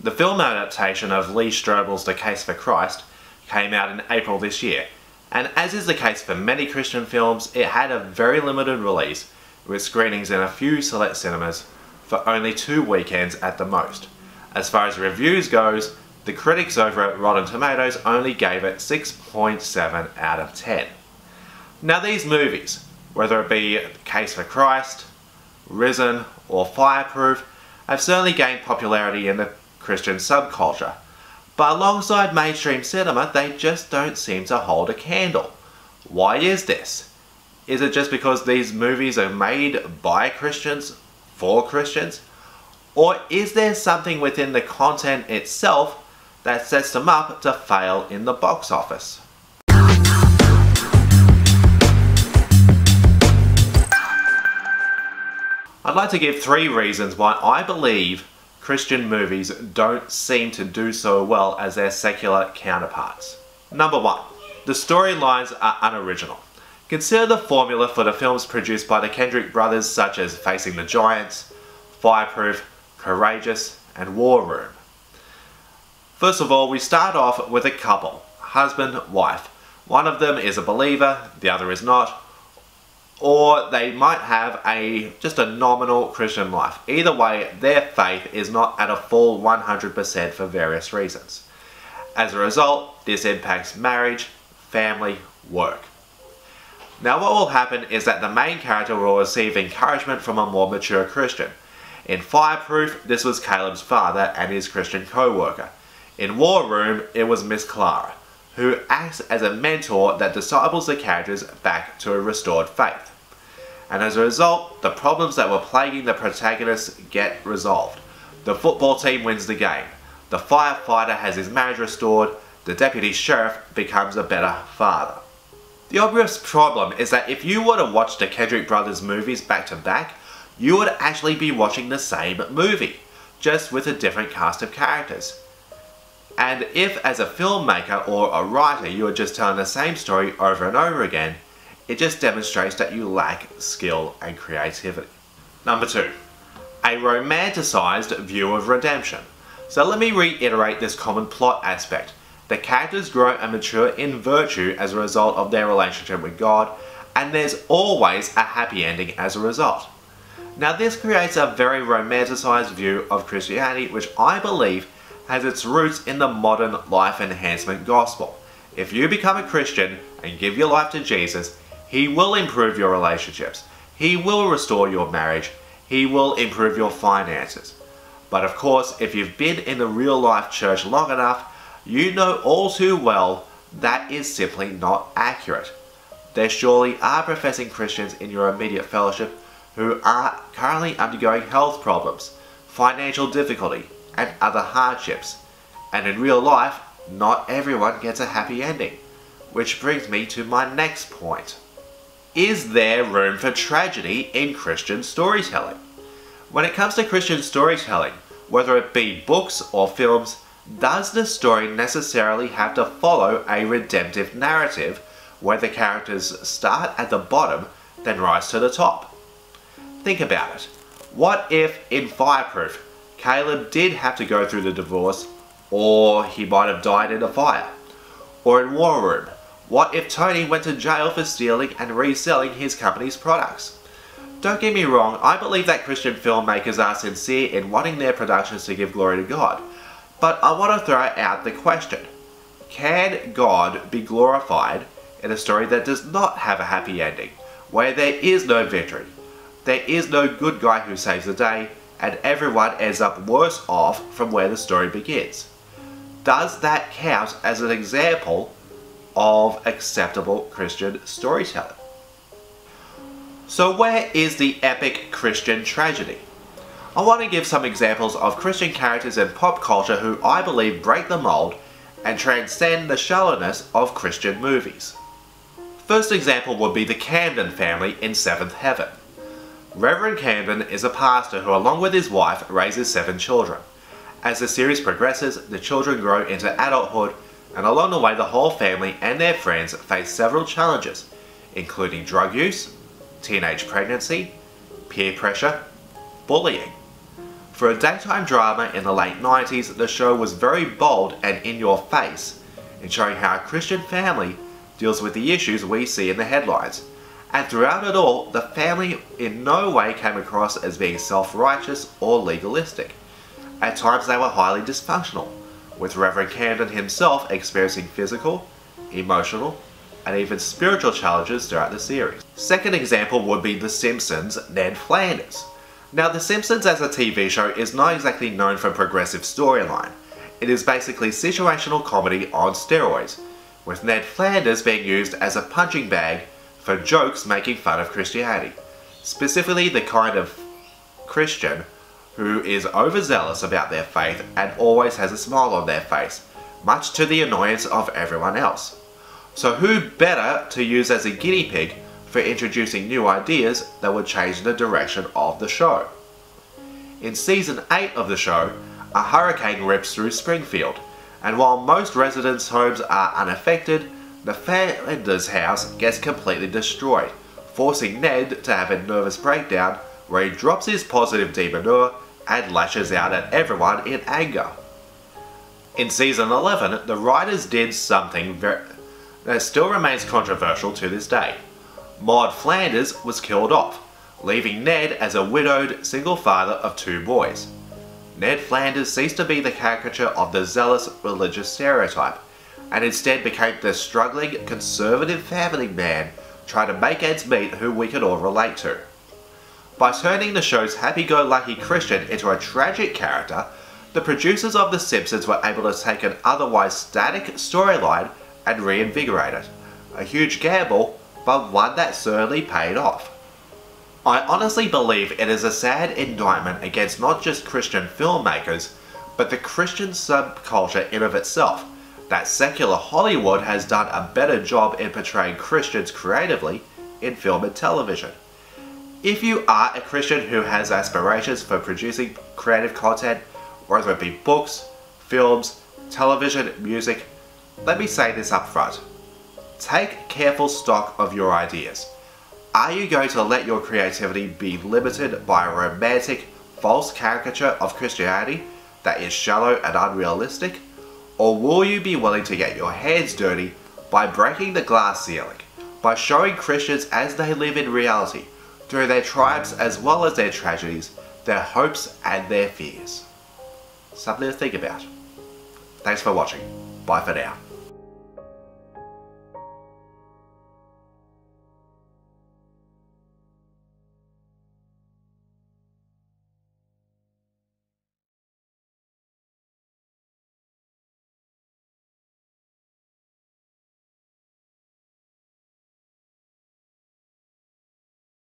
The film adaptation of Lee Strobel's The Case for Christ came out in April this year, and as is the case for many Christian films, it had a very limited release, with screenings in a few select cinemas for only 2 weekends at the most. As far as reviews goes, the critics over at Rotten Tomatoes only gave it 6.7 out of 10. Now these movies, whether it be Case for Christ, Risen or Fireproof, have certainly gained popularity in the Christian subculture, but alongside mainstream cinema they just don't seem to hold a candle. Why is this? Is it just because these movies are made by Christians, for Christians? Or is there something within the content itself that sets them up to fail in the box office? I'd like to give 3 reasons why I believe Christian movies don't seem to do so well as their secular counterparts. Number 1. The storylines are unoriginal. Consider the formula for the films produced by the Kendrick brothers, such as Facing the Giants, Fireproof, Courageous, and War Room. First of all, we start off with a couple, husband, wife. One of them is a believer, the other is not, or they might have just a nominal Christian life. Either way, their faith is not at a full 100% for various reasons. As a result, this impacts marriage, family, work. Now what will happen is that the main character will receive encouragement from a more mature Christian. In Fireproof, this was Caleb's father and his Christian co-worker. In War Room, it was Miss Clara, who acts as a mentor that disciples the characters back to a restored faith. And as a result, the problems that were plaguing the protagonists get resolved. The football team wins the game. The firefighter has his marriage restored. The deputy sheriff becomes a better father. The obvious problem is that if you were to watch the Kendrick brothers movies back to back, you would actually be watching the same movie, just with a different cast of characters. And if as a filmmaker or a writer you are just telling the same story over and over again, it just demonstrates that you lack skill and creativity. Number 2. A romanticized view of redemption. So let me reiterate this common plot aspect. The characters grow and mature in virtue as a result of their relationship with God, and there's always a happy ending as a result. Now this creates a very romanticized view of Christianity, which I believe has its roots in the modern life enhancement gospel. If you become a Christian and give your life to Jesus, He will improve your relationships, He will restore your marriage, He will improve your finances. But of course, if you've been in the real life church long enough, you know all too well that is simply not accurate. There surely are professing Christians in your immediate fellowship who are currently undergoing health problems, financial difficulty, and other hardships. And in real life, not everyone gets a happy ending. Which brings me to my next point. Is there room for tragedy in Christian storytelling? When it comes to Christian storytelling, whether it be books or films, does the story necessarily have to follow a redemptive narrative where the characters start at the bottom then rise to the top? Think about it. What if in Fireproof, Caleb did have to go through the divorce, or he might have died in a fire? Or in War Room, what if Tony went to jail for stealing and reselling his company's products? Don't get me wrong, I believe that Christian filmmakers are sincere in wanting their productions to give glory to God. But I want to throw out the question, can God be glorified in a story that does not have a happy ending, where there is no victory, there is no good guy who saves the day, and everyone ends up worse off from where the story begins? Does that count as an example of acceptable Christian storytelling? So where is the epic Christian tragedy? I want to give some examples of Christian characters in pop culture who I believe break the mold and transcend the shallowness of Christian movies. First example would be the Camden family in Seventh Heaven. Reverend Camden is a pastor who, along with his wife, raises 7 children. As the series progresses, the children grow into adulthood, and along the way the whole family and their friends face several challenges, including drug use, teenage pregnancy, peer pressure, bullying. For a daytime drama in the late 90s, the show was very bold and in your face in showing how a Christian family deals with the issues we see in the headlines. And throughout it all, the family in no way came across as being self-righteous or legalistic. At times they were highly dysfunctional, with Reverend Camden himself experiencing physical, emotional, and even spiritual challenges throughout the series. Second example would be The Simpsons' Ned Flanders. Now, The Simpsons as a TV show is not exactly known for progressive storyline. It is basically situational comedy on steroids, with Ned Flanders being used as a punching bag for jokes making fun of Christianity. Specifically the kind of Christian who is overzealous about their faith and always has a smile on their face, much to the annoyance of everyone else. So who better to use as a guinea pig for introducing new ideas that would change the direction of the show? In season 8 of the show, a hurricane rips through Springfield, and while most residents' homes are unaffected, the Flanders house gets completely destroyed, forcing Ned to have a nervous breakdown where he drops his positive demeanor and lashes out at everyone in anger. In season 11, the writers did something that still remains controversial to this day. Maud Flanders was killed off, leaving Ned as a widowed single father of 2 boys. Ned Flanders ceased to be the caricature of the zealous religious stereotype, and instead became the struggling conservative family man trying to make ends meet who we could all relate to. By turning the show's happy-go-lucky Christian into a tragic character, the producers of The Simpsons were able to take an otherwise static storyline and reinvigorate it. A huge gamble, but one that certainly paid off. I honestly believe it is a sad indictment against not just Christian filmmakers, but the Christian subculture in of itself, that secular Hollywood has done a better job in portraying Christians creatively in film and television. If you are a Christian who has aspirations for producing creative content, whether it be books, films, television, music, let me say this up front. Take careful stock of your ideas. Are you going to let your creativity be limited by a romantic, false caricature of Christianity that is shallow and unrealistic? Or will you be willing to get your hands dirty by breaking the glass ceiling, by showing Christians as they live in reality, through their triumphs as well as their tragedies, their hopes and their fears? Something to think about. Thanks for watching. Bye for now.